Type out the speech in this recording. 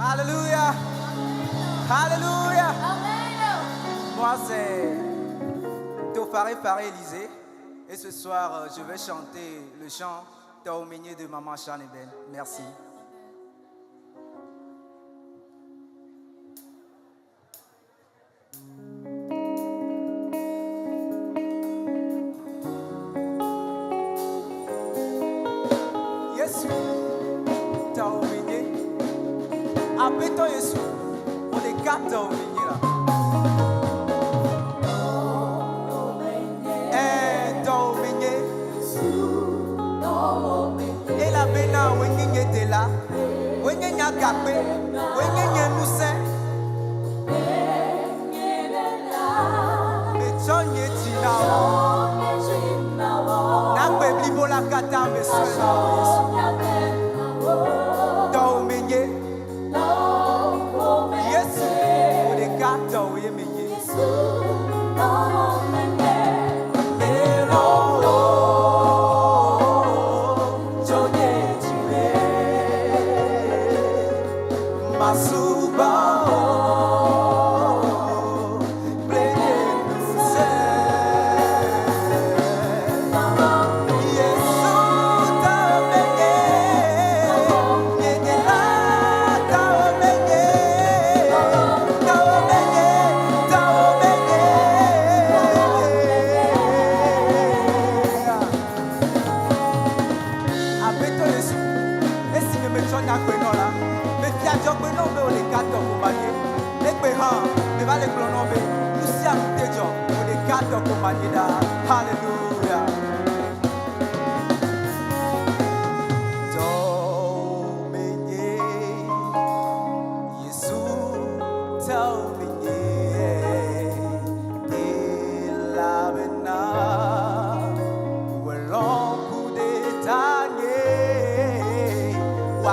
Alléluia. Alléluia. Moi, c'est Théophare Faré Élysée. Et ce soir, je vais chanter le chant Taoménié de Maman Chaneben. Merci. Yesu, Taoménié. Appelle-toi Yesu. On est quatre Taoménié là. La bena wenye de la wenye nyagape wenye nuse mechonye tinao na kwebli bola kata mesona Taoménié Yesu ode kata oye menye Hallelujah. Taoménié, Yesu, Taoménié, la bena, ou l'on coup d'étanier, ou